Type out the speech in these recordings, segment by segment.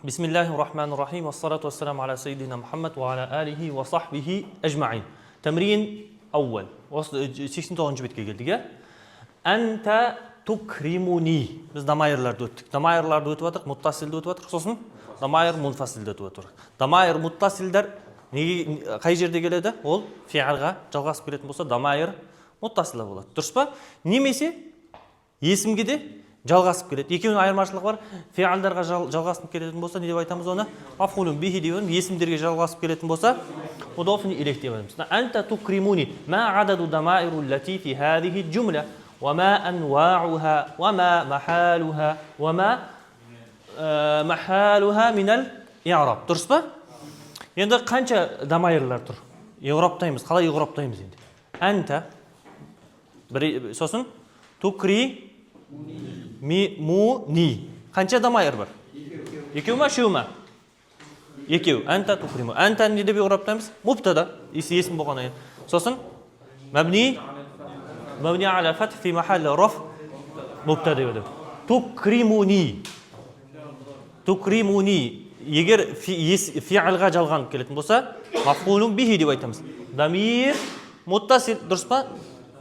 Bismillahirrahmanirrahim. Wassalatu wassalamu ala sayyidina Muhammad wa ala alihi wa sahbihi ajma'in. Tamrin avval. 89 betga keldik, ya. Anta tukrimuni. Biz damayirlarda o'tdik. Damayirlarda o'tib o'tdik, muttasilda o'tib o'tdik. So'sin damayir munfasilda o'tib o'tdik. Damayir muttasillar qay yerda keladi? Ol fi'lga jalg'asib keladigan bo'lsa, damayir muttasillar bo'ladi. Durustmi? Nemesi yesimga de jalg'asib keladi. Ikkovining ayirmachiligi bor. Fe'llarga jalg'asib keladigan bo'lsa, ne deb aytamiz uni? Maf'ulun bihi deb, yesimlarga jalg'asib keladigan bo'lsa, mudofun ilayh deb aytamiz. Anta tukrimuni. Ma adadu damairu allati fi hadhihi al-jumla wa ma anwa'uha wa ma mahaluha wa ma mahaluha min al-i'rab. Durustmi? Endi qancha damayirlar tur? I'robdaymiz. Qalay i'robdaymiz endi? Anta bir so'sin tukri mi qancha damayir bor? Ikkovmi, shumi? Ikkov. Anta tukrimu. Anta ni deb i'robdamiz? Mubtada, ism bo'lgandan keyin. So'sin mabni ala fath fi mahall raf mubtada edi. Tukrimuni. Agar fi'lga jalg'anib keladigan bo'lsa, maf'ulun bihi deb aytamiz. Damir muttasil, durustmi?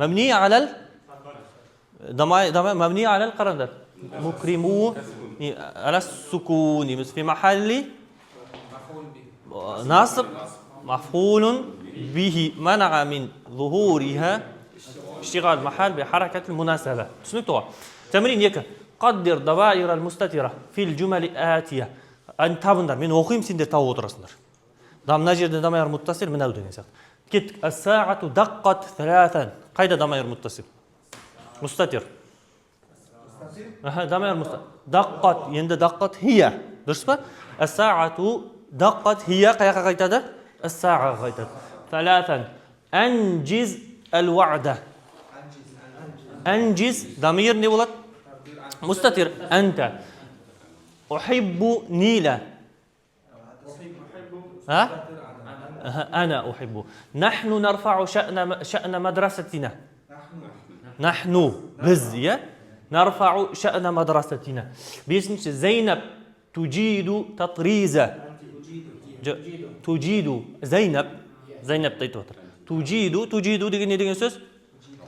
Mabni ala مبني على القرندر مكرمو على السكون في محل نصب مفعول به منع من ظهورها اشتغال محل بحركة المناسبة. سمعتوا؟ تمرين يك قدر دوائر المستترة في الجمل الآتية. أن تابندر من وقيم سندر تاو درسنر. دام نجد ضمير متصل من أول دنيا. كت الساعة دقت ثلاثا. قيد ضمير متصل. مستتر. ضمير مستتر. دقت يند دقت هي. درسبا؟ الساعة دقت هي قيا قيتها الساعة قيتها. ثلاثا أنجز الوعدة. أنجز ضمير نولت مستتر. أنت أحب نيلة. ها؟ أنا أحب. نحن نرفع شأن مدرستنا. نحن biz ya نرفع شأن مدرستنا. Beşinci Zeynep tucidu tatriza. Tucidu Zeynep deydi otur. Tucidu degan ne degan so'z?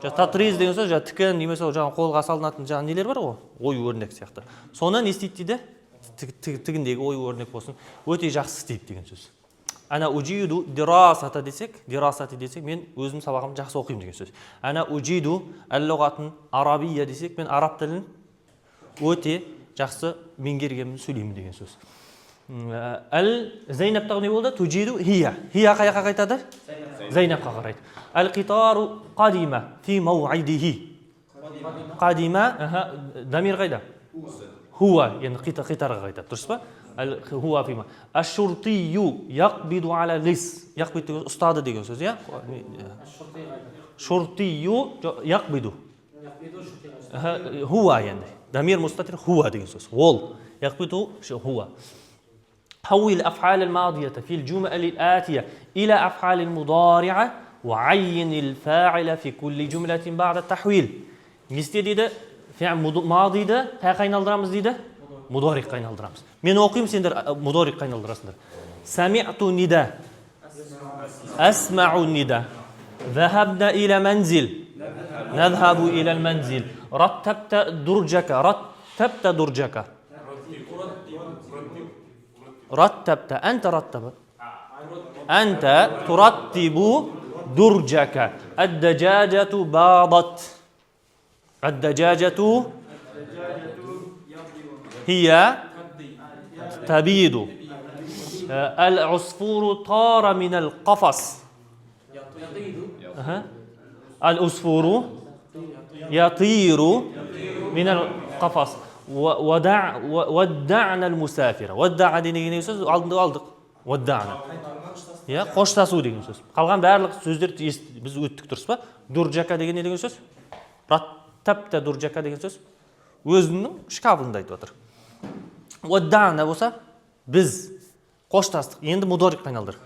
Tatriz degan so'z, tikan немесе жаңа qo'lga salinатын жаңа neler бар ғой? Ой өрнек сияқты. Соны не істейді дейді? Тигіндегі ой өрнек болсын. Өте жақсы істейді деген сөз. Ана уджиду дирасата десек, мен өзім сабағымды жақсы оқимын деген сөз. Ана уджиду ал-луғатын арабия десек, мен араб тілін өте жақсы меңгергенмін, сөйлеймін деген сөз. Зейнептағы не болды? Туджиду хия. Хия қаяққа қайтады? Зейнепқа қарайды. Ал-қитару қадима фи мауидихи. Қадима, дамир қайда? Хуа, енді қитарға қайтады. Дұрыс па? هو فيما الشرطي يقبض على اللص. يقبض أستاذ ديجون سوز يا شرطي يقبض هو يعني ضمير مستتر هو ديجون سوز وول يقبض هو. حول الأفعال الماضية في الجمل الآتية إلى أفعال المضارعة وعين الفاعل في كل جملة بعد التحويل. نستدي ده فعل ماضي ده تاقين الدرامز دي ده مضارع قاين الدرامز. من أقيم سندر مضارع قاين الدراسندر. سمعت النداء. أسمع النداء. ذهبنا إلى منزل. نذهب إلى المنزل. رتبت درجك. رتبت أنت رتب. أنت ترتب درجك. الدجاجة باضت. الدجاجة هي تبيض. العصفور طار من القفص. العصفور يطير من القفص. ودعنا المسافر. ودع деген сөз алдық. ودعنا. Я қоштасу деген сөз. Қалған барлық сөздер біз өттік, дұрыс па? Дуржака деген не деген сөз? Раттапта дуржака деген сөз өзінің шкафында айтып отыр. ودعنا болса biz qo'shtastық. Endi mudoriq qaynaldir.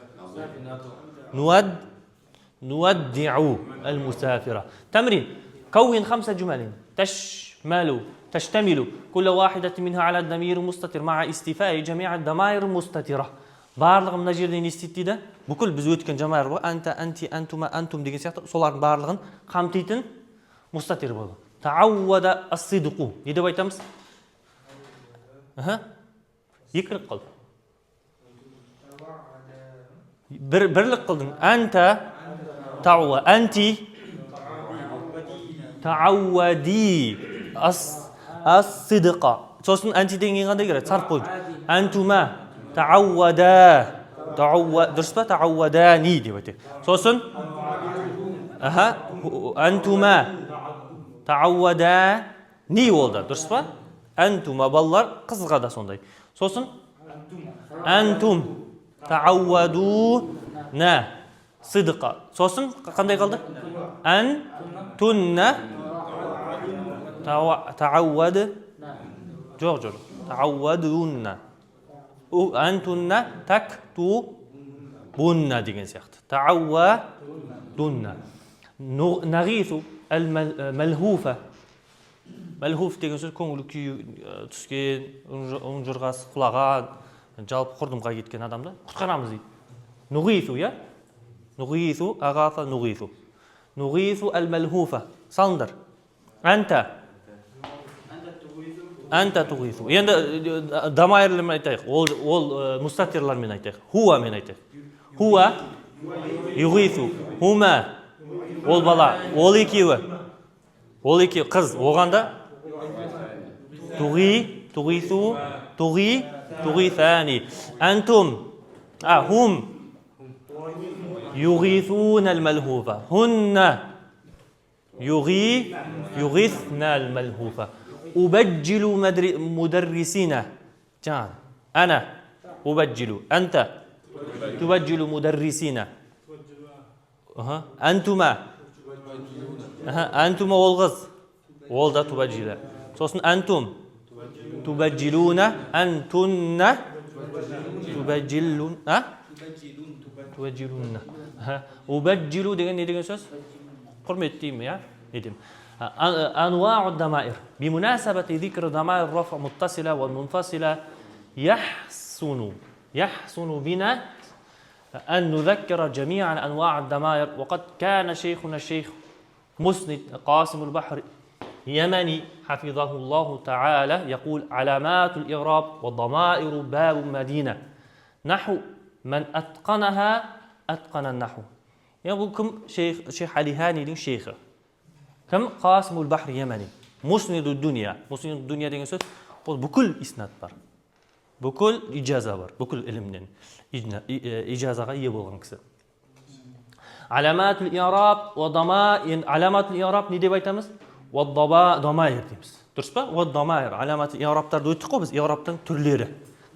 نودع المسافرة. تمرين كون 5 جمل تشتمل كل واحدة منها على الضمير المستتر مع استيفاء جميع الضمائر المستترة. Барлығы мына жерде не істейді дейді? Бүкіл біз өткен жамайыр бар. Анта, анти, антума, антум деген сияқты солардың барлығын қамтитын мустатир болды. Тауада ас-сидқу. Не деп айтамыз? Екілік қылды. Бірлік қылдың. Анта, тауа, анти, тауади, ас-сидқа. Сосын анти деген қандай кереді? Сарп қойды. Антума, тауада, дұрыс па? Тауадани деп айтайық. Сосын, антума, тауадани болды. Дұрыс па? Антума балалар қызға да сондай. Сосын, антум, тауадуна, сидқа. Сосын, қандай қалды? Антунна, тауады, жоқ, тауадунна. Антунна тактубунна деген сияқты. Тауадунна. Нағису әл-мәлхуфа. Мәлхуф деген сөз көңілі күй түскен, ұңжырғасы құлаған, жалпы құрдымға кеткен адамды құтқарамыз дейді. Нұғису, я? Нұғису, ағафа нұғису. Нұғису әл-мәлхуфа. Салындар. Анта туғису. Енді дамайырлармен айтайық. Ол мустатирлармен айтайық. Хуа мен айтайық. Хуа юғису. Хума. Ол бала. Ол екеуі. Ол екеуі қыз. Оғанда туғи, туғису, туғи, туғисани. Антум. Хум. Юғисун әл-мәлхуфа. Хунна. Юғисна әл-мәлхуфа. أبجل مدرسين جان أنا أبجل أنت تبجل مدرسين أنتما والغز والدا تبجل صوصن أنتم تبجلون أنتن تبجلون تبجلون أبجل دegen söz құрметтеймін я недем أنواع الضمائر بمناسبة ذكر ضمائر الرفع متصلة والمنفصلة يحسن بنا أن نذكر جميع أنواع الضمائر. وقد كان شيخنا الشيخ مسند قاسم البحر يمني حفظه الله تعالى يقول علامات الإعراب والضمائر باب المدينة نحو من أتقنها أتقن النحو. يقول كم شيخ علي هاني شيخه Кім? Қасымул Бахр Йемани. Мусниду дуния. Мусниду дуния деген сөз, ол бүкіл иснат бар. Бүкіл ижаза бар. Бүкіл ілімнен ижазаға ие болған кісі. Аламатул и'раб ва дамаир. Аламатул и'раб не деп айтамыз? Ва дамаир дейміз. Дұрыс па? Ва дамаир. Аламатул и'рабтарды өттік қой біз. И'рабтың түрлері.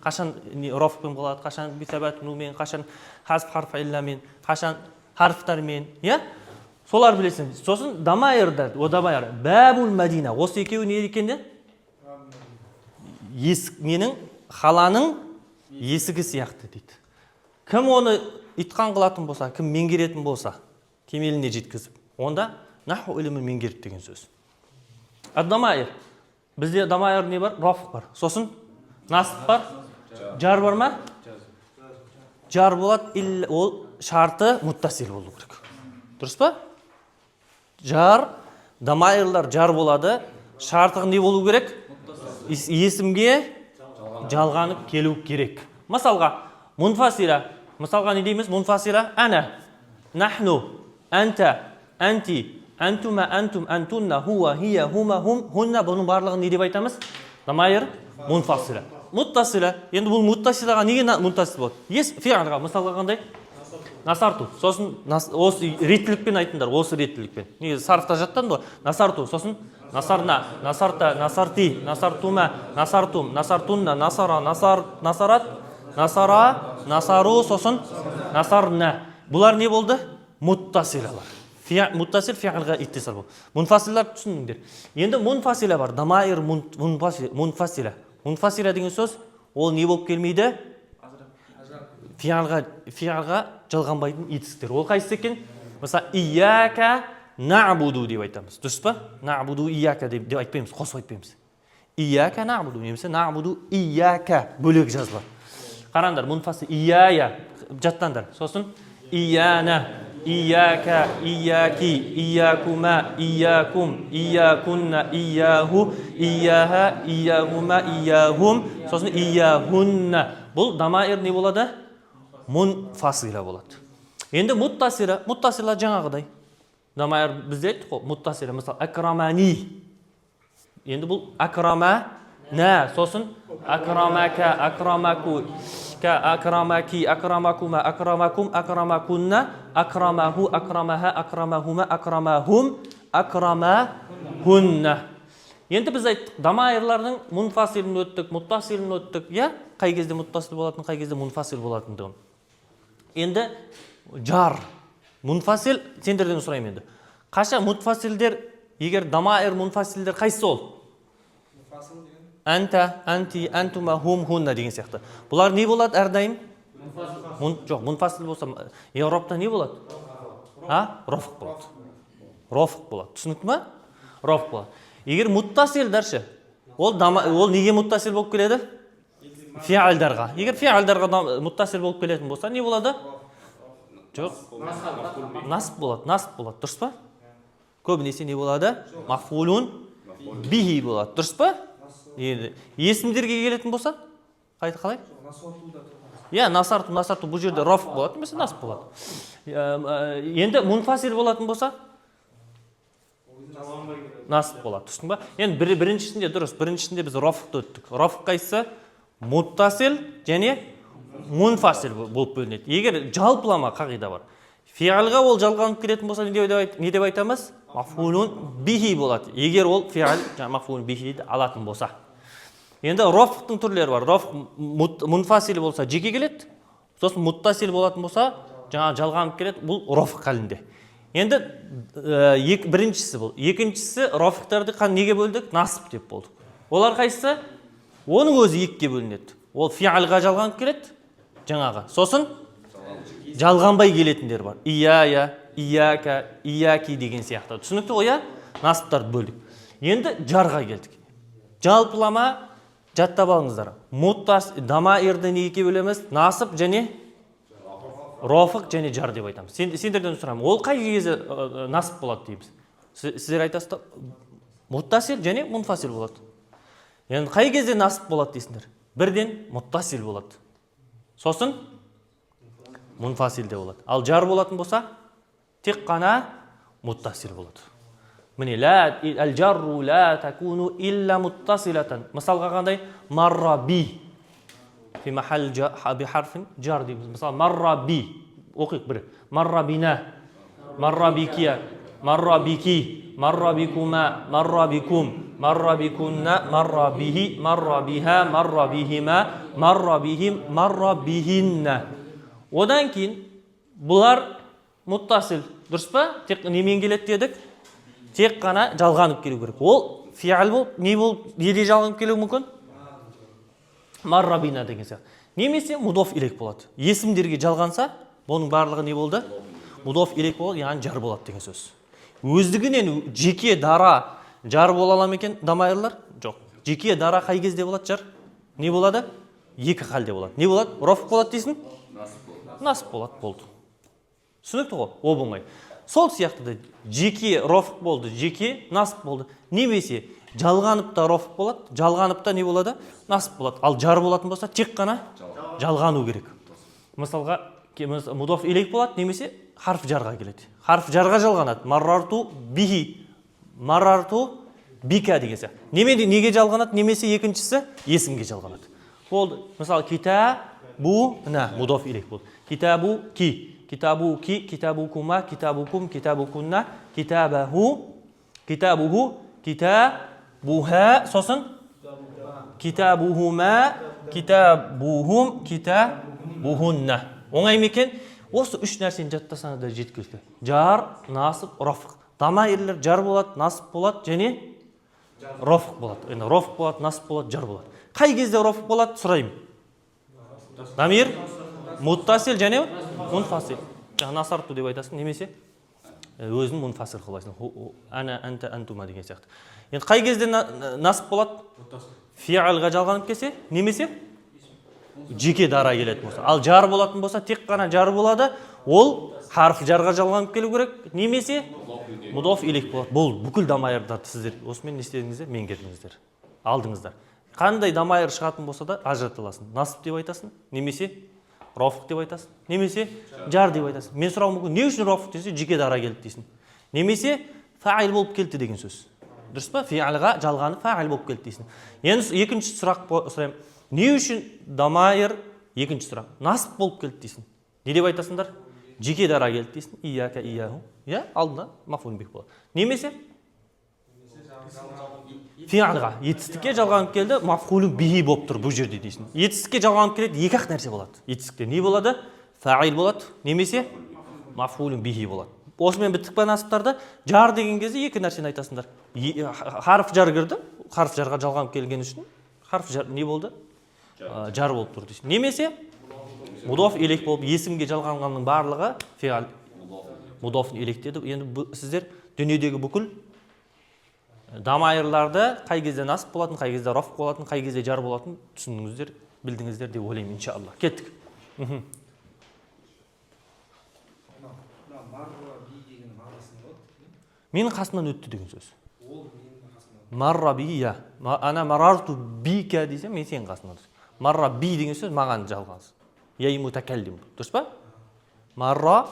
Қашан рофпен болады, қашан бисабат нумен, қашан хазф харф илламен, қашан харфтармен, я? Солар білесің. Сосын дамайырдар, о дамайыр. Бәбул Мәдина. Осы екеуі не екенде? Менің қаланың есігі сияқты дейді. Кім оны итқан қылатын болса, кім меңгеретін болса, кемеліне жеткізіп, онда наху ілімін меңгерді деген сөз. Ад-дамайыр. Бізде дамайыр не бар? Роф бар. Сосын насып бар. Жар бар ма? Жар болады, ол шарты муттасил болу керек. Дұрыс па? Жар, дамайырлар жар болады, шартығы не болу керек? Есімге жалғанып келу керек. Мысалға, мунфасила. Мысалға не дейміз? Мунфасила. Ана, нахну, анта, анти, антума, антум, антунна, хуа, хия, хума, хум, хунна. Бұның барлығын не деп айтамыз? Дамайыр, мунфасила. Муттасила. Енді бұл муттасилаға неге муттасил болады? Ес, фиғанға. Мысалға қандай? Насарту. Сосын осы реттілікпен айтыңдар, осы реттілікпен. Неге сарфта жаттан ба? Насарту. Сосын насарна, насарта, насарти, насартума, насартум, насартунна, насара, насарат, насара, насару, сосын насарна. Бұлар не болды? Муттасилалар. Муттасил фиғалға иттисал бұл. Мунфасилар түсіндіңдер. Енді мунфасила бар. Дамайыр мунфасила. Мунфасила деген сөз, ол не болып келмейді? Фиғалға жалғанбайтын етістер. Ол қайсысы екен? Mesela İyyâke na'budu деп айтамыз. Дұрыс па? Na'budu iyaka деп айтпаймыз, қосып айтпаймыз. Iyaka na'budu немесе na'budu iyaka бөлек жазылады. Қараңдар, мұнфасил ияя жаттаңдар. Сосын ияна, ияка, ияки, иякума, иякум, иякунна, ияху, ияха, ияхума, ияхум, сосын ияхунна. Бұл дамаир не болады? Мұнфасила болады. Енді мұттасила жаңағыдай. Дамаир бізде айттық қой, мұттасила, мысалы, акрамани. Енді бұл акрама, на, сосын акрамака, акрамаку, акрамаки, акрамакума, акрамакум, акрамакунна, акрамаху, акрамаха, акрамахума, акрамахум, акрамахунна. Енді біз айттық, дамайырлардың мұнфасилін өттік, мұттасилін өттік, я? Қай кезде мұттасил болатын, қай кезде мұнфасил болатындығын. Енді жар, мұнфасил, сендерден сұрайым енді. Қаша мұнфасилдер, егер дамайыр мұнфасилдер қайсы ол? Анта, анти, антума, хум, хунна деген сияқты. Бұлар не болады әрдайым? Жоқ, мұнфасил болса, Европта не болады? Рофық болады. Рофық болады. Түсінікті ма? Рофық болады. Егер мұттасилдаршы, ол неге мұттасил болып келеді? Фиалдарға. Егер фиалдарға мұттасил болып келетін болса, не болады? Жоқ. Насып болады, дұрыс па? Көбінесе не болады? Мафулун бихи болады, дұрыс па? Есімдерге келетін болса, қалай? Насарту бұл жерде роф болады, немесе насып болады. Енді мұнфасил болатын болса, насып болады, түсін ба? Енді біріншісінде дұрыс, біріншісінде біз рофықты өттік. Рофық қайсысы? Мұттасил және мұнфасил болып бөлінеді. Егер жалпылама қағида бар. Фиалға ол жалғанып келетін болса, не деп айтамыз? Мафулун бихи болады. Егер ол фиал мафулун бихиді алатын болса. Енді рофықтың түрлері бар. Рофық мұнфасил болса жеке келеді. Сосын мұттасил болатын болса, жаңа жалғанып келеді. Бұл рофық халінде. Енді біріншісі бұл. Екіншісі рофықтарды неге бөлдік? Насып деп болдық. Олар қайсысы? Оның өзі екіге бөлінеді. Ол фиалға жалғанып келеді. Жаңағы. Сосын жалғанбай келетіндер бар. Ияя, ияка, ияки деген сияқты. Түсінікті ғой, насыптарды бөлдік. Енді жарға келдік. Жалпылама жаттап алыңыздар. Дамаирді неге бөлеміз? Насып және рофық және жар деп айтамыз. Сендерден сұраймын. Ол қай кезде насып болады дейміз? Сіздер айтасыздар, мұттасил және мұнфасил болады. Енді қай кезде насып болады дейсіңдер? Бірден мұттасил болады. Сосын мұнфасил де болады. Ал жар болатын болса, тек қана мұттасил болады. Міне, әл-жарру ла такуну илля мұттасилатан. Мысалға қандай? Марра би. Фи махал би харфин жар дейміз. Мысалы, марра би. Оқиық бірі. Марра бина. Марра бикия. Марра бики. Марра бикума. Марра бикум. Марра бикунна. Марра бихи. Марра биха. Марра бихима. Марра бихим. Марра бихинна. Одан кейін бұлар мұттасил. Дұрыс па? Тек немен келеді дедік? Тек қана жалғанып келу керек. Ол фиал болып, не болып, неде жалғанып келу мүмкін? Маррабина деген сияқты. Немесе мудоф илек болады. Есімдерге жалғанса, бұның барлығы не болды? Мудоф илек болады, яғни жар болады деген сөз. Өздігінен жеке дара жар бола ала ма екен дамайырлар? Жоқ. Жеке дара қай кезде болады жар? Не болады? Екі халде болады. Не болады? Роф болады дейсің? Насып болады, болды. Түсінікті ғой? О болмай. Сол сияқты да жеке рофық болды, жеке насып болды. Немесе жалғанып та рофық болады, жалғанып та не болады? Насып болады. Ал жар болатын болса, тек қана жалғану керек. Мысалға, мудоф илейк болады, немесе харф жарға келеді. Харф жарға жалғанады. Маррарту бихи, маррарту бика деген сияқты. Неге жалғанады? Немесе екіншісі есімге жалғанады. Болды. Мысалы, китабу, мудоф илейк болды. Китабу ки. Китабу ки, китабу кума, китабу кум, китабу кунна, китабаху, китабуху, китабуха, сосын китабухума, китабухум, китабухунна. Оңай мекен? Осы үш нәрсені жаттасаңыз да жеткілікті. Жар, насып, рофық. Дамайырлар жар болады, насып болады, және рофық болады. Енді рофық болады, насып болады, жар болады. Қай кезде рофық болады? Сұрайым. Дамир, мұттасил және мұнфасил. Насарту деп айтасың, немесе өзін мунфасил қыласың. Ана, анта, антума деген сияқты. Енді қай кезде насып болады? Фиалға жалғанып келсе, немесе жеке дара келетін болса. Ал жар болатын болса, тек қана жар болады. Ол харф жарға жалғанып келу керек, немесе мудоф илейх болады. Бұл бүкіл дамайырларды сіздер осымен не істедіңіздер? Меңгердіңіздер, алдыңыздар. Қандай дамайыр шығатын болса да ажырата аласың. Насып деп айтасың, немесе рофық деп айтасың, немесе жар деп айтасың. Мен сұрауым мүмкін, не үшін рофық десе, жеке дара келді дейсің. Немесе фаил болып келді деген сөз. Дұрыс па? Фиалға жалғаны фаил болып келді дейсің. Енді екінші сұрақ сұрайым. Не үшін дамайыр? Екінші сұрақ. Насып болып келді дейсің. Не деп айтасыңдар? Жеке дара келді дейсің. Ияка, ияху. Я, алдында мафулун бих болады. Немесе фиалға етістікке жалғанып келді, мафулун бихи болып тұр бұл жерде дейсің. Етістікке жалғанып келеді, екі ақ нәрсе болады. Етістікте не болады? Фаил болады, немесе мафулун бихи болады. Осымен біттік па насыптарда? Жар деген кезде екі нәрсені айтасыңдар. Харф жар кірді, харф жарға жалғанып келген үшін харф жар не болды? Жар болып тұр дейсің. Немесе мудоф илейх болып есімге жалғанғанның барлығы фиал мудоф илейх деді. Енді сіздер дүниедегі бүкіл дамайырларды қай кезде насып болатын, қай кезде роф болатын, қай кезде жар болатын түсіндіңіздер, білдіңіздер деп ойлаймын, иншалла. Кеттік. Менің қасымнан өтті деген сөз. Марра би, я. Ана марарту бика десем, мен сенің қасымнан өтті. Марра би деген сөз маған жалғаныз. Я ему такаллим. Дұрыс па? Марра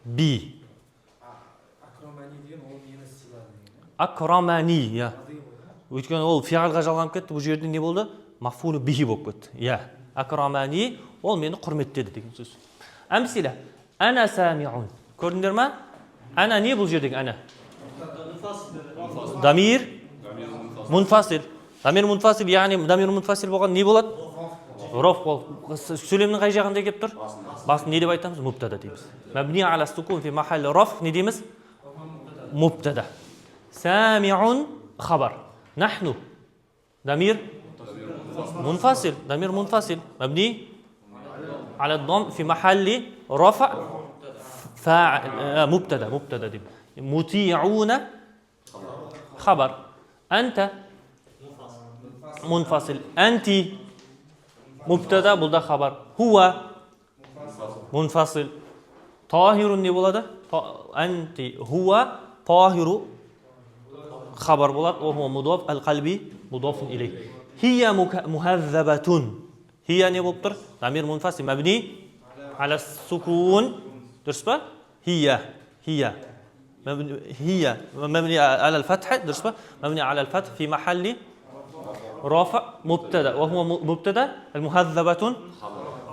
би. Акрамани, я. Өйткені ол фиалға жалғанып кетті, бұл жерде не болды? Мафулу бихи болып кетті. Я. Акрамани, ол мені құрметтеді деген сөз. Әмсилә, ана самиун. Көрдіңдер ма? Ана не бұл жердегі ана? Дамир мунфасил. Дамир мунфасил, яғни дамир мунфасил болған не болады? Роф бол. Сөйлемнің қай жағында келіп тұр? Басын не деп айтамыз? Мубтада дейміз. Мабни аля сукун фи махалли роф не дейміз? Мубтада. Самиун хабар. Нахну дамир мунфасил. Дамир мунфасил. Мабни аля дом фи махалли рофа مبتدا مبتدا دي مطيعون خبر أنت منفصل أنت مبتدا بلدا خبر هو منفصل طاهر ne болады أنت هو طاهر خبر بلاد وهو مضاف القلبي مضاف إليه هي مهذبة هي ne болып тұр ضمير منفصل مبني على السكون درس با هي مبني على الفتح درس با مبني على الفتح في محل رافع مبتدا وهو مبتدا المهذبة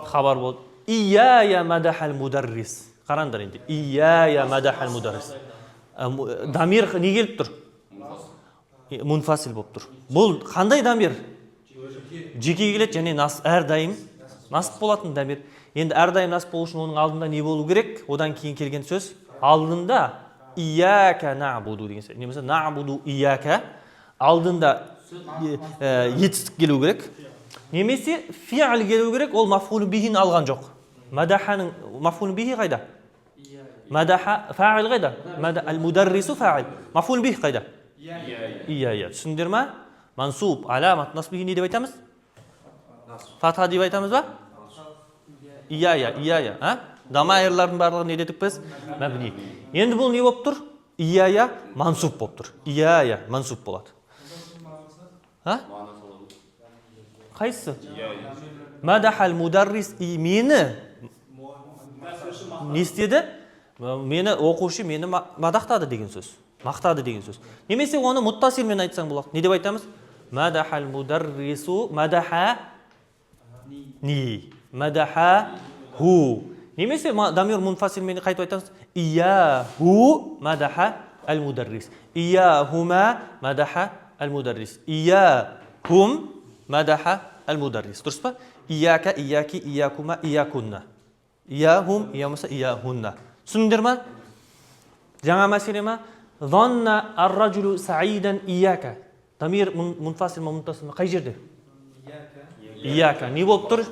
خبر بود إياي مدح المدرس قرانдар енді إياي مدح المدرس дамир не келіп тұр munfasil болып тұр бұл қандай дамир жеке келеді және әрдайым насып болатын дамир. Енді әрдайым насып болу үшін оның алдында не болу керек? Одан кейін келген сөз алдында ияка набуду деген сөз. Немесе набуду ияка алдында етістік келу керек. Немесе фиал келу керек, ол мафулу бихин алған жоқ. Мадаханың мафулу бихи қайда? Мадаха фаил қайда? Ал-мударрису фаил. Мафулу бихи қайда? Ия. Түсіндер ма? Мансуб аламат насбихи не деп айтамыз? Фатха деп айтамыз ба? Ия. Дамайырлардың барлығы не дедік біз? Мәбни. Енді бұл не болып тұр? Ия мансуб болып тұр. Ия мансуб болады. Қайсы? Мадахал мударрис мені не істеді? Мені оқушы мені мадақтады деген сөз. Мақтады деген сөз. Немесе оны муттасилмен айтсаң болады. Не деп айтамыз? Мадахал мударрису мадаха ни мадаха ху. Немесе дамир мунфасилмен қайтып айтамыз? Ияху мадаха ал-мударрис. Ияхума мадаха ал-мударрис. Ияхум мадаха ал-мударрис. Дұрыс па? Ияка, ияки, иякума, иякунна. Ияхум, иямаса, ияхунна. Түсіндіңдер ма? Жаңа мәселе ма? Занна ар-раджулу саидан ияка. Дамир мунфасил ма мунтасил ма? Қай жерде? Ияка. Не болып тұр?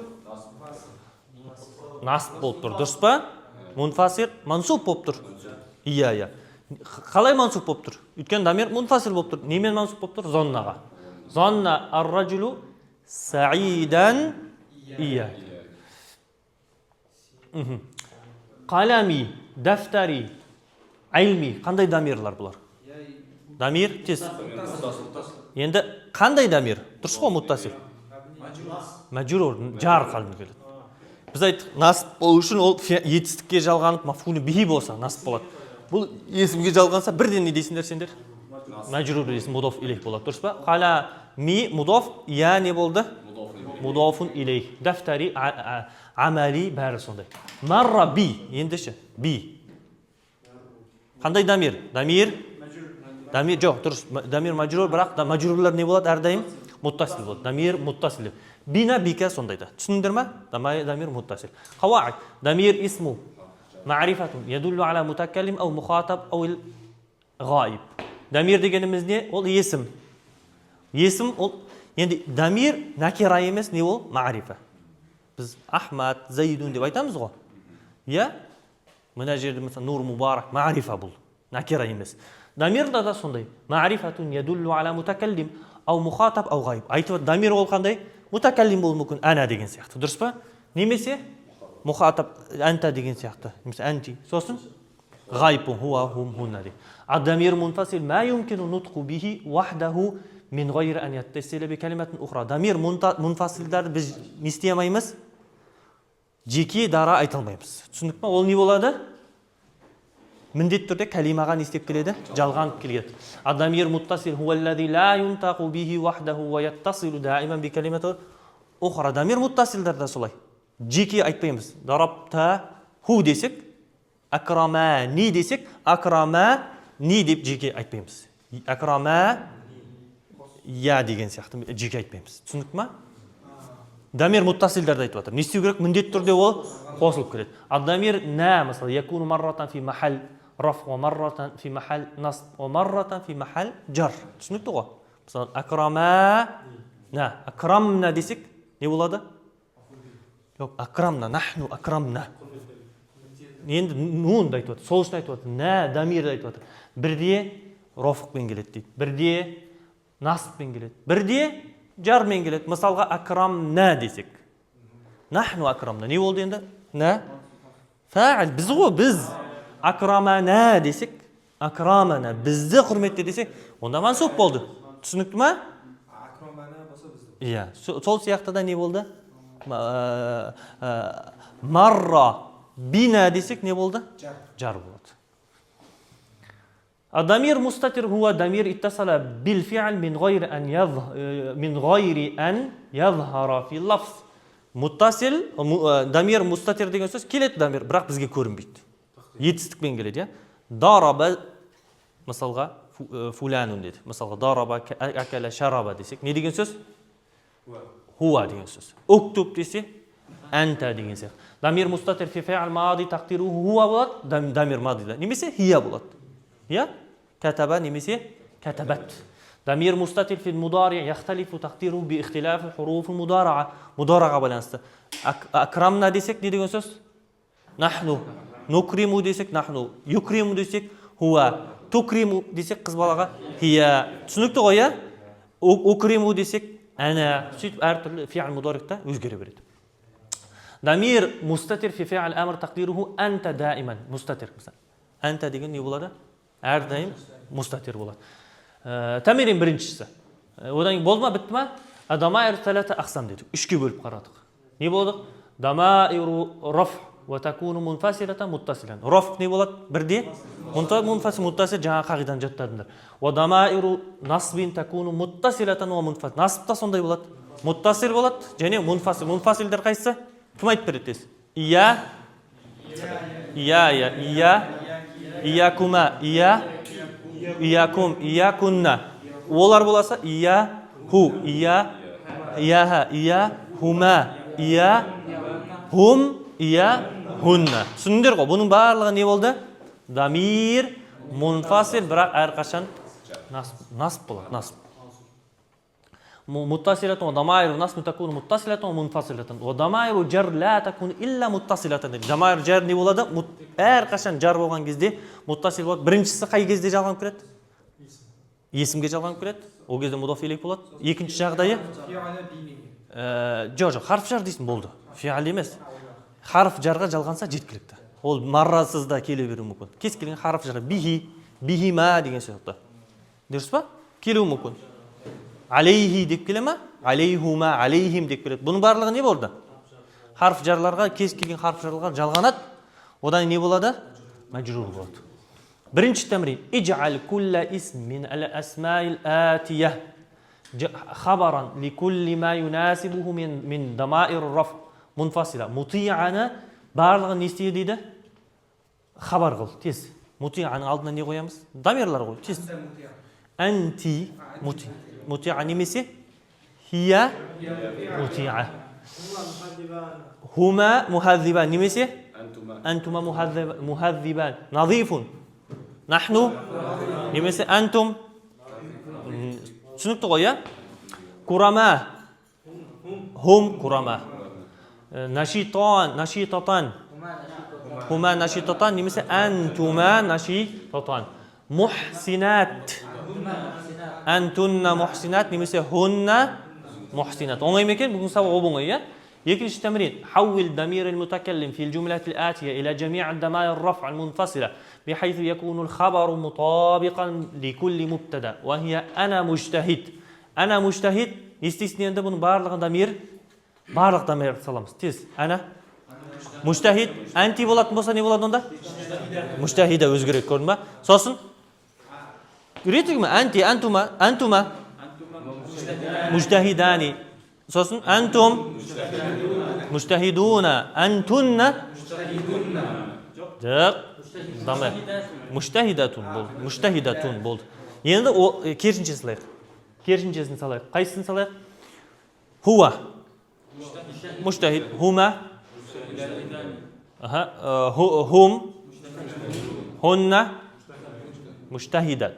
Насып болып тұр. Дұрыс па? Мунфасил мансуб болып тұр. Ия. Қалай мансуп болып тұр? Өйткені дамир мунфасил болып тұр. Немен мансуп болып тұр? Зоннаға. Зонна ар-раджулу саидан ия. Қалами, дафтари, айлми. Қандай дамирлар бұлар? Дамир тез. Енді қандай дамир? Дұрыс қой муттасил? Мәжрур, жар қалып келеді. Біз айттық, насып болу үшін ол етістікке жалғанып, мафхули бихи болса насып болады. Бұл есімге жалғанса бірден не дейсіңдер сендер? Мәжрур дейсің, мудоф илейх болады. Дұрыс па? Қала ми мудоф, я не болды? Мудофун илейх. Дафтари, амали бәрі сондай. Марра би, ендіші, би. Қандай дамир? Дамир жоқ, дұрыс. Дамир мәжрур, бірақ мәжрурлар не болады әрдайым? Муттасил болады. Дамир муттасил. Бина бика сондайда. Түсіндіңдер ме? Дамир муттасил. Қауаид. Дамир исму ма'рифатун yadullu ala mutakallim ау muxatab ау g'oib. Дамир дегеніміз не? Ол есім. Есім ол енді дамир накира емес, не ол? Ма'рифа. Біз Ахмад, Зайдун деп айтамыз ғой. Иә? Мына жерде мысалы Нур Мубарак ма'рифа бұл. Накира емес. Дамирда да сондай. Ма'рифатун yadullu ala mutakallim ау muxatab ау g'oib. Айтып дамир ол қандай? Мутакаллим болуы мүмкін, ана деген сияқты. Дұрыс па? Немесе мұхатаб анта деген сияқты. Немесе анти. Сосын ғайбу хуа хум хунна де. Ад-дамир мунфасил ма юмкину нутқу бихи вахдаху мин ғайри ан яттасила би калиматин ухра. Дамир мунфасилдарды біз не істей алмаймыз? Жеке дара айта алмаймыз. Түсіндік па? Ол не болады? Міндетті түрде калимаға не істеп келеді? Жалғанып келеді. Ад-дамир муттасил хуаллади ла юнтақу бихи вахдаху ва яттасилу даиман би калимати ухра. Дамир муттасилдарда солай. Жеке айтпаймыз. Дарабта ху десек, акрама ни десек, акрама ни деп жеке айтпаймыз. Акрама я деген сияқты жеке айтпаймыз. Түсіндік ма? Дамир муттасилдарды айтып жатыр. Не істеу керек? Міндетті түрде ол қосылып келеді. Ад-дамир на, мысалы, якуну марратан фи махал раф ва марратан фи махал насб ва марратан фи махал жар. Түсінікті ғой? Мысалы, акрама на, акрамна десек, не болады? Жоқ, акрамна, нахну акрамна. Енді нун айтып жатыр, сол үшін айтып жатыр, на, дамир айтып жатыр. Бірде рофықпен келеді дейді, бірде насбпен келеді, бірде жармен келеді. Мысалға акрамна десек. Нахну акрамна. Не болды енді? На? Фа'ил. Біз ғой, біз. Акрамана десек, акрамана. Бізді құрметті десек, онда мансуп болды. Түсінікті ма? Акрамана болса бізді. Иә. Сол сияқты да не болды? Марра бина десек не болды? Жар болды. Ад-дамир мустатир хуа дамир иттасала бил фи'л min ghayri an yadhhara fi lafz. Muttasil, дамир мустатир деген сөз келеді дамир, бірақ бізге көрінбейді. Етістікпен келеді, иә? Дараба, мысалға, фуланун деді. Мысалға, дараба, акала, шараба десек. Не деген сөз? Хуа деген сөз. Уктуб десе, анта деген сөз. Дамир мустатир фи фи'л мади тaqdiru хуа болады, дамир мадида. Немесе хия болады. Иә? Катаба немесе катабат. Дамир мустатир фи мудари яхталифу тaqdiru би ихтилафи хуруфи мудараға байланысты. Акрамна десек не деген сөз? Нахну. Нукриму десек нахну. Юкриму десек хуа. Тукриму десек қыз балаға хия. Түсінікті ғой, иә? Укриму десек ана. Сөйтіп әртүрлі фи'л мударикта өзгере береді. Дамир мустатир фи фи'л амр тaqdiruhu анта даиман. Мустатир. Анта деген не болады? Әрдайым мустатир болады. Тамирин біріншісі. Одан болды ма, бітті ма? Дамаир талата ақсам дедік. Үшке бөліп қарадық. Не болды? Дамаиру раф ва такуну мунфасилатан муттасилан. Раф не болады? Бірде мунфасил муттасил жаңа қағидан жаттадыңдар. Ва дамаиру насбин такуну муттасилатан ва мунфасил. Насбта сондай болады. Муттасил болады және мунфасил. Мунфасилдер қайсысы? Кім айтып береді? Ия, иякума, иякум, иякунна. Олар боласа ияху, ияха, ияхума, ияхум, ияхунна. Түсіндіңдер ғой? Бұның барлығы не болды? Дамир, мунфасил, бірақ әрқашан насб болады, насб. متصلة وضمائر النصب تكون متصلة ومنفصلة وضمائر الجر لا تكون إلا متصلة. ضمائر جر не болады? Әр қашан жар болған кезде muttasil болады. Біріншісі қай кезде жалғанып келеді? Есімге жалғанып келеді. Ол кезде мудаф илейх болады. Екінші жағдайы жоқ, харф жар дейсің болды. Фиал емес. Харф жарға жалғанса жеткілікті. Ол маррасыз да келе беруі мүмкін. Кез келген харф жарға бихи, бихима деген сияқты. Дұрыс па? Келуі мүмкін. Алейхи деп келе ма? Алейхума, алейхим деп келеді. Бұның барлығы не болды? Харф жарларға, кез келген харф жарларға жалғанады. Одан не болады? Мәжрур болады. Бірінші тәмрин. Иджал кулла исм мин ал-асмаил атия хабаран ли кулли ма юнасибуху мин дамаир раф munfasila. Muti'аны барлығын не істейді дейді? Хабар қыл, тез. Мути'аның алдына не қоямыз? Дамирлар қой, тез. Анти, мути'a немесе? Хия, мути'a. Хума, мухаззибан немесе? Антума, мухаззибан. Назифун. Нахну, немесе? Антум. Түсінікті ғой, я? Курама. Хум, курама. Нашитан, нашитатан. Хума нашитатан немесе антума нашитатан. Мухсинат. Антунна мухсинат немесе хунна мухсинат. Оңай ма екен? Бүгін сабақ оңай, я? Екінші тәмрин. حول ضمير المتكلم في الجملة الآتية إلى جميع ضمائر الرفع المنفصلة بحيث يكون الخبر مطابقا لكل مبتدأ وهي أنا مجتهد. أنا مجتهد естественно бұның барлығы дамир барлық дамир саламыз. Тез. Ана мужтахид. Анти болатын болса не болады онда? Мужтахида өзгерек, көрдің ба? Сосын үйретігі ме? Анти, антума, антума мужтахидани. Сосын антум мужтахидуна, антунна жоқ, дамир. Мужтахидатун болды. Мужтахидатун болды. Енді керісінше салайық. Керісіншесін салайық. Қайсысын салайық? Хуа мужтахид, хума, хум, хунна, мужтахидат.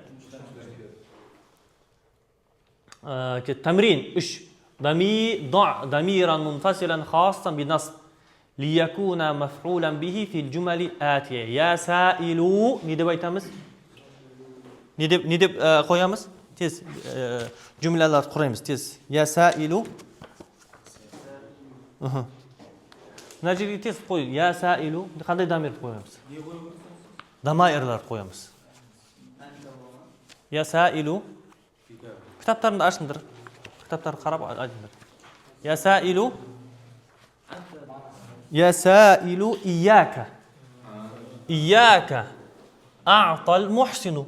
Тамрин 3. ضع ضميرا منفصلا خاصا بنصب ليكون مفعولا به في الجمل الآتية. يا سائل не деп айтамыз? Не деп қоямыз? Тез жүмлелерді құраймыз. Тез. Я саилу. Мына жерге тез қой. Я саилу. Қандай дамирді қоямыз? Дамайрлар қоямыз. Я саилу. Кітаптарымды ашыңдар. Кітаптарды қарап айтыңдар. Я саилу. Я саилу ияка. Ияка. Аътал мухсину.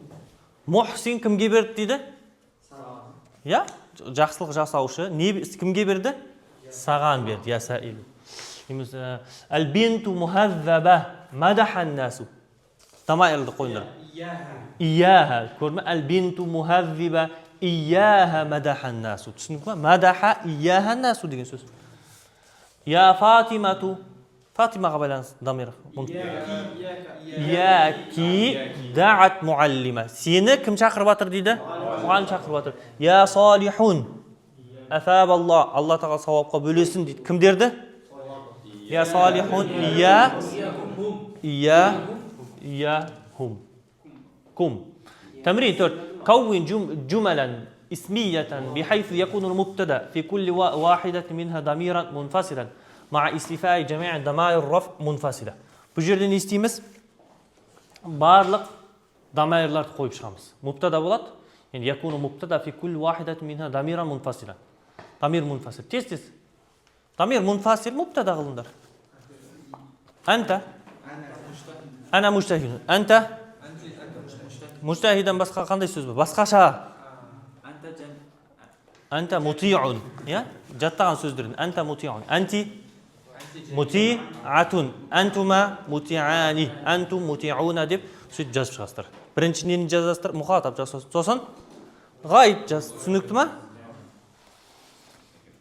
Мухсин кімге берді дейді? Я? Жақсылық жасаушы. Кімге берді? Саған берді. Я саилу. Әл-бинту мухаззаба. Мадахан насу. Дамайрларды қойыңдар. Ияха. Көрме? Әл-бинту мухаззиба. Ияха мадахан насу. Түсінік ма? Мадаха ияха насу деген сөз. Я Фатимату. Фатимаға байланысты дамир. Яки даат муаллима. Сені кім шақырып жатыр дейді? Мұғалім шақырып жатыр. Я салихун. Афаб Аллах. Алла тағала сауапқа бөлесін дейді. Кімдерді? Я салихун. Ия хум. Кум. Тамрин 4. كون جملا اسمية بحيث يكون المبتدا في كل واحدة منها ضميرا منفصلا مع استيفاء جميع ضمائر الرفع منفصلة. Bu жерде не істейміз? Барлық дамирларды қойып шығамыз. Мубтада болады. Yani يكون مبتدا في كل واحدة منها ضميرا منفصلا. ضمير منفصل. Тез. ضمير منفصل مبتدا қылыңдар. أنت. أنا مجتهد. أنت. Мужтахидан басқа қандай сөз бар? Басқаша. Анта мутиун. Я? Жаттаған сөздерден. Анта мутиун. Анти мутиатун. Антума мутиани. Антум мутиуна деп сөйтіп жазып шығасыздар. Бірінші нені жазасыздар? Мұхатап жазасыздар. Сосын ғайып жаз. Түсінікті ма?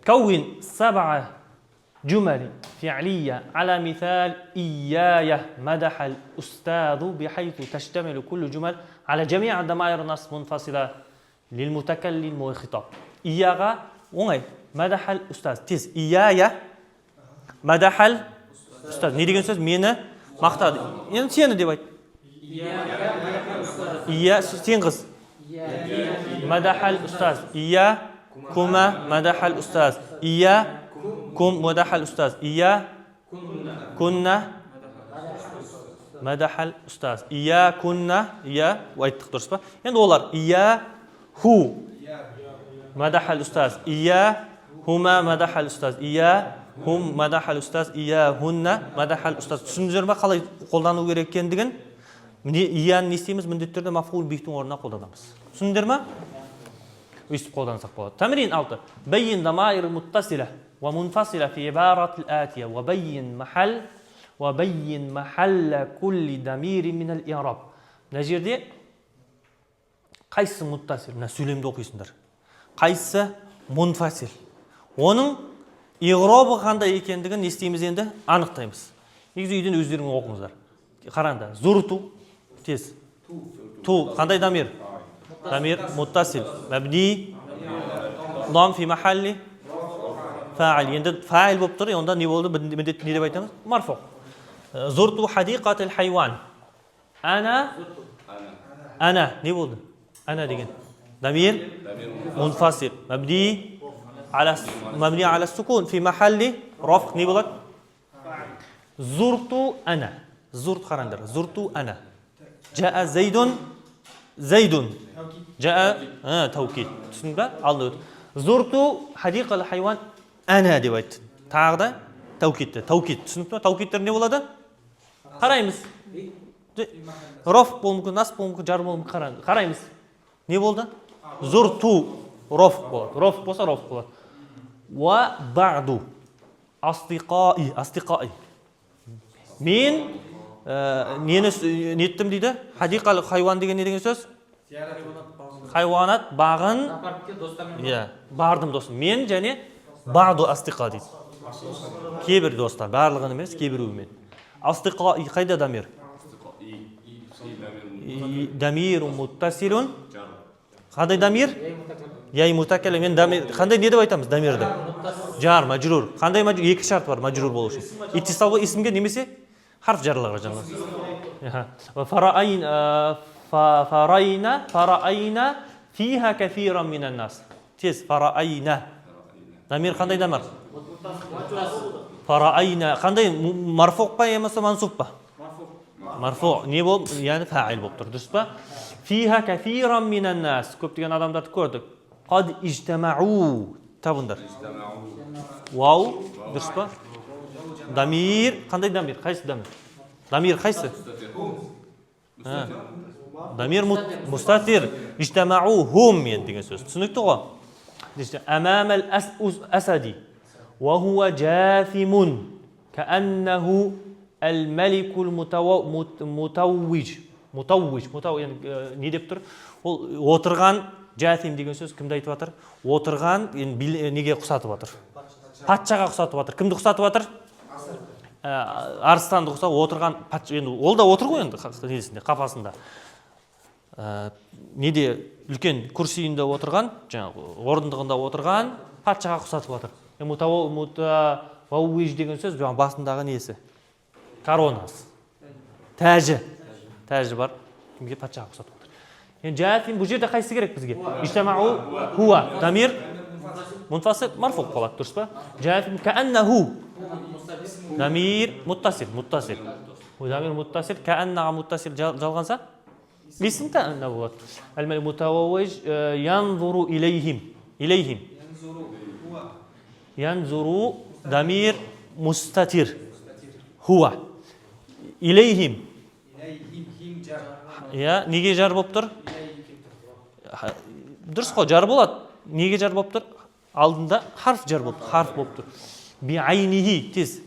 كون 7 جمل فعلية على مثال إياي مدح الأستاذ بحيث تشتمل كل جمل على جميع ضمائر النصب منفصلة للمتكلم والخطاب. إياغا оңай. Мадахал устаз. Тез. Ия. Мадахал устаз. Не деген сөз? Мені мақтады. Енді сені деп айт. Ия, сен қыз. Мадахал устаз. Ия кума мадахал устаз. Ия кум мадахал устаз. Ия кунна мадахал устаз. Ия кунна. Ия айттық дұрыс па? Енді олар. Ия ху мадахал устаз. Ия хума мадахал устаз. Ия хум мадахал устаз. Ия хунна мадахал устаз. Түсіндіңіздер ме қалай қолдану керек екендігін? Ияны не істейміз? Міндетті түрде мафғул бихтің орнына қолданамыз. Түсіндіңіздер ме? Өйстіп қолдансақ болады. Тәмрин 6. Байин дамаир муттасила ва мунфасила фи ибарат ал-атия ва байин махалла кулли дамири минал i'раб. Мына жерде қайсысы муттасил? Мына сөйлемді оқисыңдар. Қайсысы мунфасил? Оның иғробы қандай екендігін не істейміз енді? Анықтаймыз. Негізі үйден өздерің оқыңыздар. Қараңдар. Зурту тез. Ту қандай дамир? Дамир муттасил. Мабни дам фи махалли фа'ил. Енді фа'ил болып тұр. Онда не болды? Міндетті не деп айтамыз? Марфу. Зурту хадиқатил хайван. Ана не болды? Ана деген. Дамир мунфасил. Мабни аля сукун фи махалли раф. Не болады? Зурту ана. Зурт қараңдар. Зурту ана. Жаа зайдун. Жаа таукид. Түсіндің бе? Алды өт. Зурту хадиқал хайван ана деп айтты. Тағы да таукидті. Таукид. Түсіндің бе? Таукидтер не болады? Қараймыз. Роф болу мүмкін, нас болу мүмкін, жар болу мүмкін. Қараймыз. Не болды? Зурту роф болады. Роф болса роф болады. Ва ба'ду астиқаи. Мен нені неттім дейді? Хадиқал хайван деген не деген сөз? Хайванат бағын. Бардым достым. Мен және ба'ду астиқа дейді. Кейбір достар, барлығын емес, кейбіреуімен. Астиқаи қайда дамир? Дамиру муттасилун. Қандай дамир? Яй мутаккалим. Мен дамир. Қандай не деп айтамыз дамирді? Жар, маджрур. Қандай маджрур? Екі шарт бар маджрур болу үшін. Иттисалға исімге немесе харф жарларға жаңа. Фарайна фиха кафиран минан нас. Тез фарайна. Дамир қандай дамир? Фарайна. Қандай марфуқ па емесі мансуб па? Марфу. Не бол? Яғни фаил болып тұр. Дұрыс па? Фиха кафиран минан нас. Көптеген адамдарды көрдік. Қад ижтамау. Табындар. Вау. Дұрыс па? Дамир. Қандай дамир? Қайсы дамир? Дамир қайсы? Дамир мустатир. Ижтамау хум деген сөз. Түсінікті ғой? أمام الأسد وهو جاثم كأنه الملك المتوج не деп тұр? Ол отырған жаthim деген сөз кімді айтып жатыр? Отырған неге құсатып жатыр? Патшаға құсатып жатыр. Кімді құсатып жатыр? Арыстанды құсатып отырған патша. Енді ол да отыр ғой енді несінде, қапасында. Неде үлкен күрсиінде отырған, орындығында отырған патшаға құсатып жатыр. Мутауиж деген сөз басындағы несі? Коронасы. Тәжі бар. Кімге? Патшаға құсатып жатыр. Енді жаthим бұл жерде қайсы керек бізге? Ижтамау хуа. Дамир мунфасил марфуқ болады, дұрыс па? Жаthим кааннаху. Дамир муттасил. Дамир муттасил. Кааннаға муттасил жалғанса? Лисін каанна болады. Ал-мутауиж янзуру илейхим. Янзуру дамир мустатир. Хуа. Илейхим. Неге жар болып тұр? Дұрыс қой, жар болады. Неге жар болып тұр? Алдында харф жар болып тұр. Биайнихи, тез.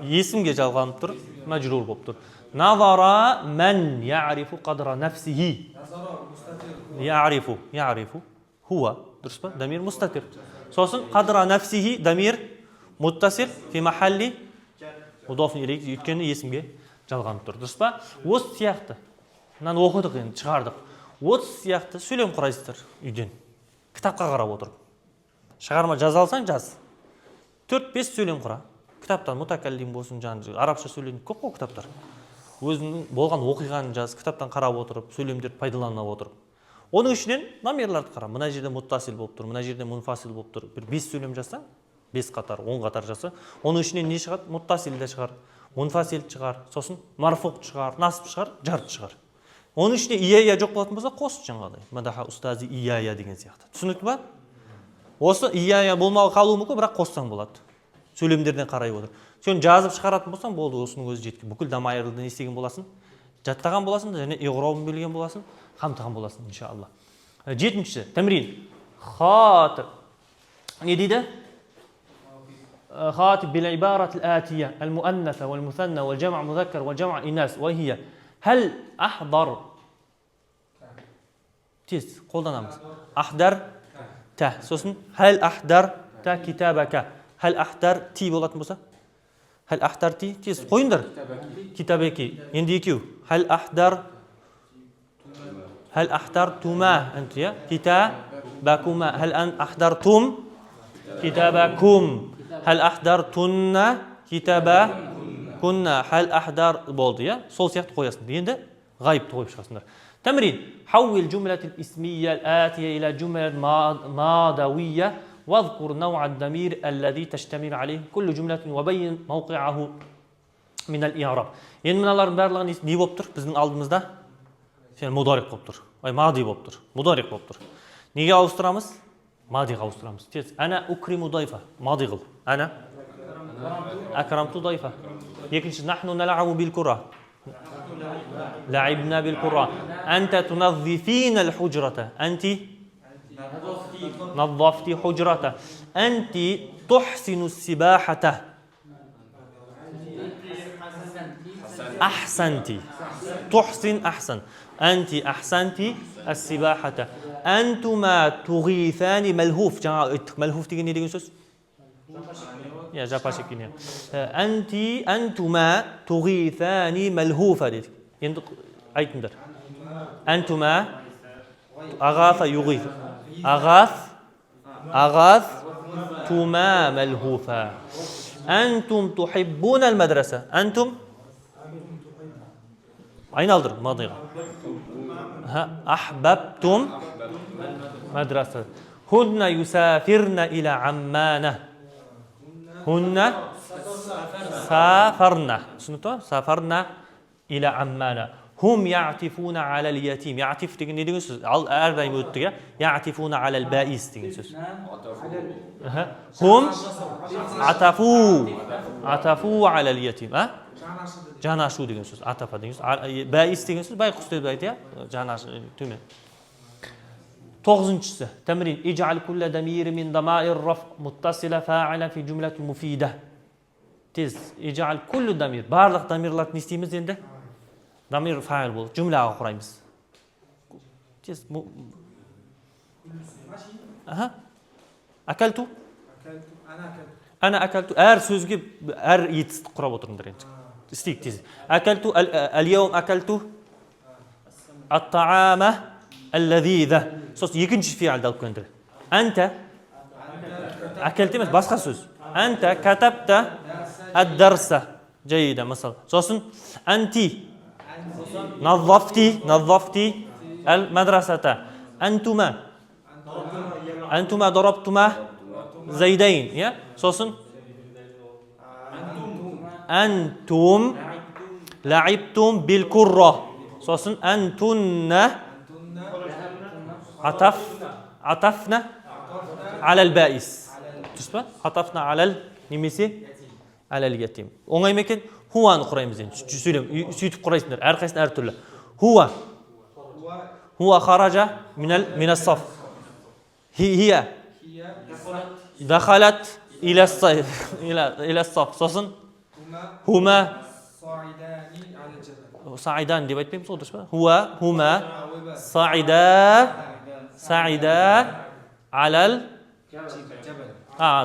Есімге жалғанып тұр, мәжрур болып тұр. Назара мән я'рифу қадра нафсихи. Я'рифу. Хуа. Дұрыс па? Дамир мустатир. Сосын қадра нафсихи, дамир муттасир, фи махалли мудафун илейх, өйткені есімге жалғанып тұр. Дұрыс па? Осы сияқты. Мынаны оқыдық енді, шығардық. Осы сияқты сөйлем құрайсыздар үйден. кітапқа қарап отырып. Шығарма жаза алсаң жаз. 4-5 сөйлем құра. Кітаптан мутакаллим болсын, жаңағы арабша сөйлем көп қой кітаптар. Өзінің болған оқиғаны жаз, кітаптан қарап отырып, сөйлемдерді пайдалана отырып. Оның ішінен номерларды қара. Мына жерде муттасил болып тұр, мына жерде мунфасил болып тұр. Bir 5 сөйлем жазсаң, 5 қатар, 10 қатар жазса, оның ішінен не шығады? Муттасил де шығар, мунфасил шығар, сосын марфуқ шығар, насып шығар, жарт шығар. Оның ішінде ия жоқ болатын болса, қос жаңағыдай. Мадаха устази ия деген сияқты. Түсінікті ба? Осы ия болмауы қалуы мүмкін, бірақ қоссаң болады. Сөйлемдерден қарай отыр. Сен жазып шығаратын болсаң, болды, осының өзі жеткен. Бүкіл дамайырды не істеген боласың? Жаттаған боласың, және иғробын білген боласың, қамтыған боласың, иншалла. 7-ші, тәмрин. Хатib. Не дейді? خاطب بالعبارة الآتية المؤنثة والمثنى والجمع مذكر والجمع إناث وهي هل أحضر تيس قولنا أحضر تا سوسن هل أحضر تا كتابك هل أحضر تي بولات موسى هل أحضر تي تيس قويندر كتابك ينديكيو هل أحضرتما أنت يا كتابكما هل أن أحضرتم كتابكم هل أحضرتن كتابكن هل أحضر болды يا сол сияқты қоясың. Енді ғайыпты қойып шығасыңдар. تمرين حول الجملة الاسمية الآتية إلى جملة ماضوية واذكر نوع الضمير الذي تشتمل عليه كل جملة وبين موقعه من الإعراب. Енді мыналардың барлығы не болып тұр? Біздің алдымызда мудариқ болып тұр. Мади болып тұр. Мудариқ болып тұр. Неге ауыстырамыз? Мадиға ауыстырамыз. Тез. Ана укриму дайфа. Мади қыл. Ана акрамту дайфа. Екінші нахну нал'абу бил кура. لعبنا بالقرآن أنت تنظفين الحجرة أنت نظفت حجرة أنت تحسن السباحة أحسنت تحسن أحسن أنت أحسنت السباحة أنتما تغيثان ملهوف ملهوف تيجي نيجي نسوس يا جاباشي كينيا أنتما تغيثان ملهوفة دي يندق أيتندر أنتما أغاث يغيث أغاث تما ملهوفة أنتم تحبون المدرسة أنتم أين ألدر ماضية أحببتم مدرسة هن يسافرن إلى عمان هن سافرنا إلى عمان هم يعطفون على اليتيم يعطف تيجي ديجن سوز أربعة يموتوا يعطفون على البائس تيجن سوز هم عطفوا على اليتيم جاناشو ديجن سوز عطف ديجن سوز بائس ديجن سوز باي قصة بايتيا جاناش تمام توغزنشسة تمرين اجعل كل ضمير من ضمائر الرفع متصلة فاعلا في جملة مفيدة تيز اجعل كل ضمير بارلق ضميرلار نستيمز عنده ضمير فاعل بول جملة قرايمز تيز أكلت أنا أكلت سوزجي يتست قراب وترندرين استيك تيز أكلت اليوم أكلت الطعام اللذيذ صوت يكنش فيه على الكندر أنت أكلت مس بس خصوص أنت كتبت الدرس جيدا مثلا صوصن أنت نظفتي المدرسة أنتما ضربتما زيدين يا صوصن أنتم لعبتم بالكرة صوصن أنتن عطفنا على البائس تسمع عطفنا على نمسي على اليتيم оңай ма екен хуаны құраймыз енді сөйтіп құрайсыңдар әрқайсысын әртүрлі هو خرج من الصف هي دخلت إلى الصف сосын هما صعدان деп айтпаймыз ғой дұрыс па هما صعدا على الجبل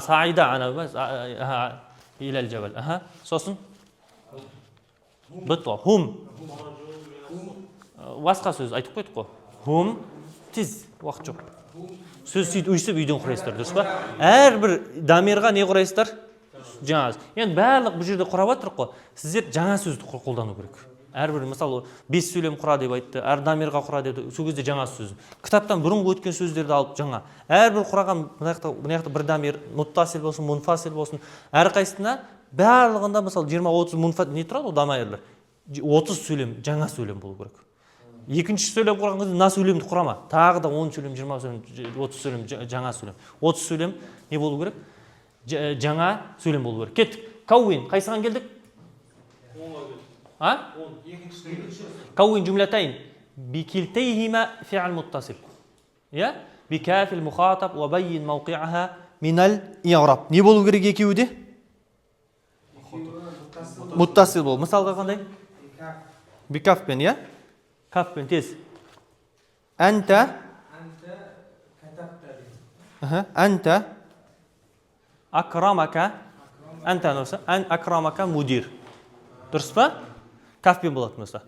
صعدا إلى الجبل сосын بطوا هم басқа сөз айтып қойдық қой هم тез уақыт жоқ Сөз сөйтіп өйстіп үйден құрайсыздар, дұрыс па? Әрбір дамирға не құрайсыздар? Жаңа. Енді барлық бұл жерде құрап жатырық қой. Сіздер жаңа сөзді қолдану керек. Әрбір мысалы 5 сөйлем құра деп айтты, әр дамирға құра деді. Сол кезде жаңа сөз. Кітаптан бұрынғы өткен сөздерді алып жаңа. Әрбір құраған мына бір дамир муттасил болсын, мунфасил болсын, әрқайсысына барлығында мысалы 20-30 мунфасил не тұрады, дамирлер. 30 сөйлем жаңа сөйлем болу керек. Екінші сөйлем құрған кезде на сөйлемді құрама. Тағы да 10 сөйлем, 20 сөйлем, 30 сөйлем жаңа сөйлем. 30 сөйлем не болу керек? Жаңа сөйлем болу керек. Кеттік. Кауин, қайсыған келдік? 10-ға келдік. Кауин жумлатайн. Бикилтейхима фи'л муттасил. Я? Бикафил мухатаб ва байин мауқи'аха минал и'раб. Не болу керек екеуі де? Муттасил бол. Мысалға қандай? Бикафпен, я? Кафпен тез. Анта Анта акрамака Анта носа ан акрамака мудир. Дұрыс па? Кафпен болады носа.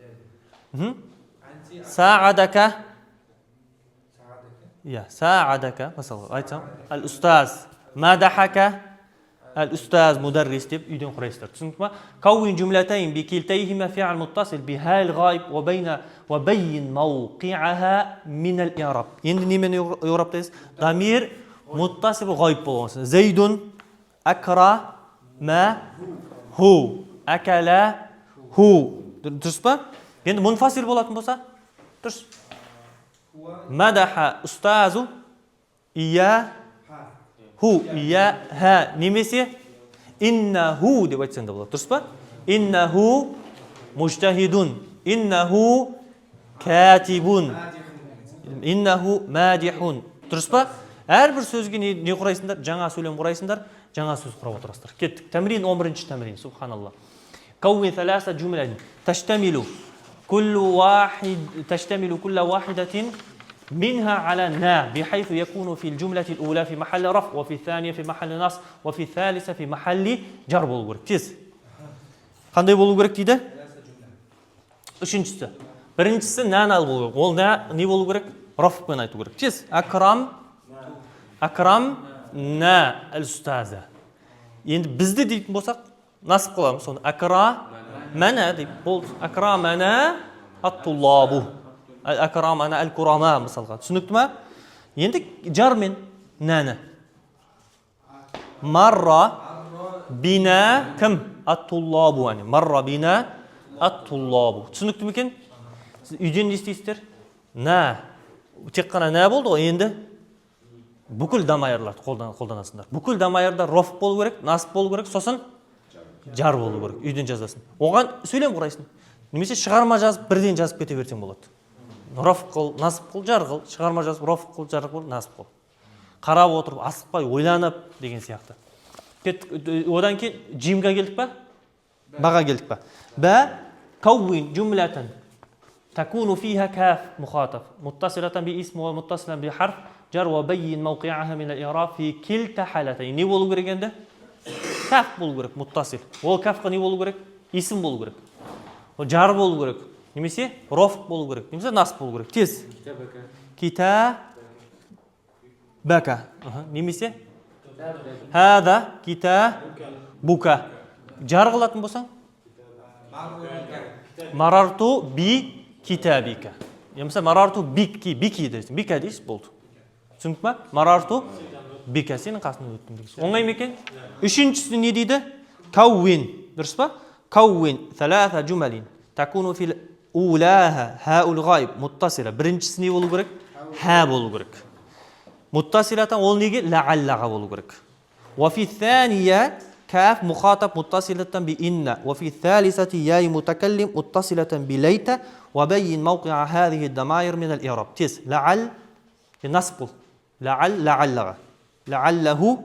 Саадака Я, саадака, мысалы айтсам, ал-устаз мадахака al-ustaz mudarris deb uydan quraysizlar. Tushundingmi? Kawwin jumlatayn bi kiltayhima fi'l muttasil bi hal g'oyib va bayna va bayyin mawqi'aha min al-i'rab. Endi nimani i'rabdaysiz? Damir muttasil g'oyib bo'lsin. Zaydun akra ma hu akala hu. Durustmi? Endi munfasil bo'ladigan bo'lsa, durus. Madaha ustazu iya hu iya ha немесе innahu deb aytsan da bo'ladi. Durust pa? Innahu mujtahidun, innahu katibun, innahu madihun. Durust pa? Har bir so'zga ne quraysiңдар? Жаңа сөйлем quraysiңдар, жаңа сөз qurib o'tirasizlar. Ketdik. Tamrin 11-chi tamrin. Subhanallah. Kawwin thalatha jumlan tashtamilu كل واحدة منها على نا بحيث يكون في الجملة الأولى في محل رفع وفي الثانية في محل نصب وفي الثالثة في محل جر болу керек. Тез. Қандай болу керек дейді? Үшіншісі. Біріншісі нанал болу керек. Ол не болу керек? Рафпен айту керек. Тез. Акрам на al-ustaza. Енді бізді дейтін болсақ, насып қыламыз. Соны акрамана деп болды. Акрамана ат-туллабу. Акрамана ал-курама мысалға. Түсінікті ма? Енді жармен нәні. Марра бина кім? Ат-туллабу. Марра бина ат-туллабу. Түсінікті ме екен? Сіз үйден не істейсіздер? На. Тек қана на болды ғой. Енді бүкіл дамайырларды қолданасыңдар. Бүкіл дамайырда роф болу керек, насып болу керек, сосын жар болу керек. Үйден жазасың. Оған сөйлем құрайсың. Немесе шығарма жазып, бірден жазып кете берсең болады. Роф қыл, насып қыл, жар қыл, шығарма жазып, роф қыл, жар қыл, насып қыл. Қарап отырып, асықпай, ойланып деген сияқты. Одан кейін джимға келдік па? Баға келдік па? Ба кауин жумлатан такуну фиха каф мухатаб муттасилатан би исм ва муттасилан би харф жар ва байин мауқи'аха мин ал-i'раб фи килта халатайн. Не болу керек енді? Каф болу керек, муттасил. Ол кафқа не болу керек? Исм болу керек. Жар болу керек. Немесе роф болу керек. Немесе насып болу керек. Тез. Китабака. Немесе хада китабука. Жар қылатын болсаң? Марарту би китабика. Немесе марарту бики дейсің. Бика дейсіз болды. Түсініп ма? Марарту бика. Сенің қасында өттім дейсіз. Оңай ма екен? Үшіншісі не дейді? Кауин. Дұрыс па? Кауин тhalатha жумалин такуну фил улаха хаул гайб муттасила. Біріншісі не болу керек? Ха болу керек. Муттасилатан ол неге? Лааллаға болу керек. Ва фи thaniya каф мухатаб муттасилатан би инна. Ва фи thalithati яй мутакаллим муттасилатан би лайта ва байин мауқи'a hadhihi ad-damair min al-i'rab. Тез. Лаал насып бол. Лааллаға. Лааллаху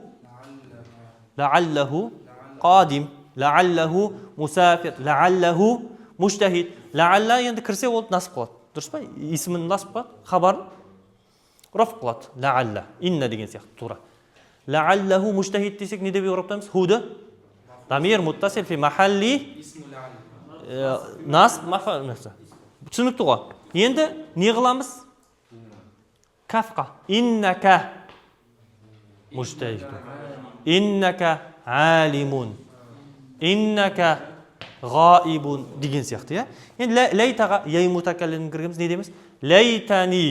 qadим. Лааллаху мусафир, лааллаху муштахид. Лаалла енді кірсе ол насып қылады. Дұрыс па? Исмін насып қылады, хабарын раф қылады. Лаалла, инна деген сияқты тура. Лааллаху муштахид десек не деп еуроптамыз? Худы дамир муттасил фи махалли насып мафал. Түсінікті ғой. Енді не қыламыз? Kafqa. Innaka mujtahidun. Innaka alimun. Innaka g'oibun degan siyoqda, ya. Endi laytaga yay mutakallim kirganmiz, ne deymiz? Laytani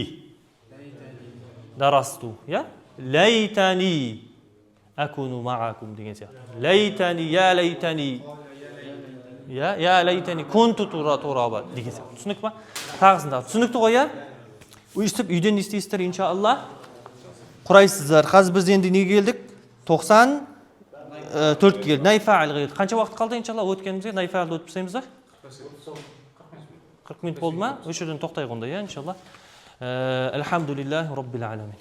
darastu, ya. Laytani akunu ma'akum degan siyoqda. Laytani ya laytani ya laytani kuntu turaba degan siyoqda. Tushunibmi? Tag'isida. Tushunibdi qo'ya? U istib uydan istaysizlar inshaalloh. Quraysizlar. Hozir biz endi nega keldik? 94 keldi. Nayfa'il keldi. Qancha vaqt qoldi inshaalloh o'tganimizga? Nayfa'ilni o'tib birsaymiz-da? 40 minut bo'ldimi? O'sha yerdan to'xtaylik unda, ya inshaalloh. Alhamdulillahi robbil alamin.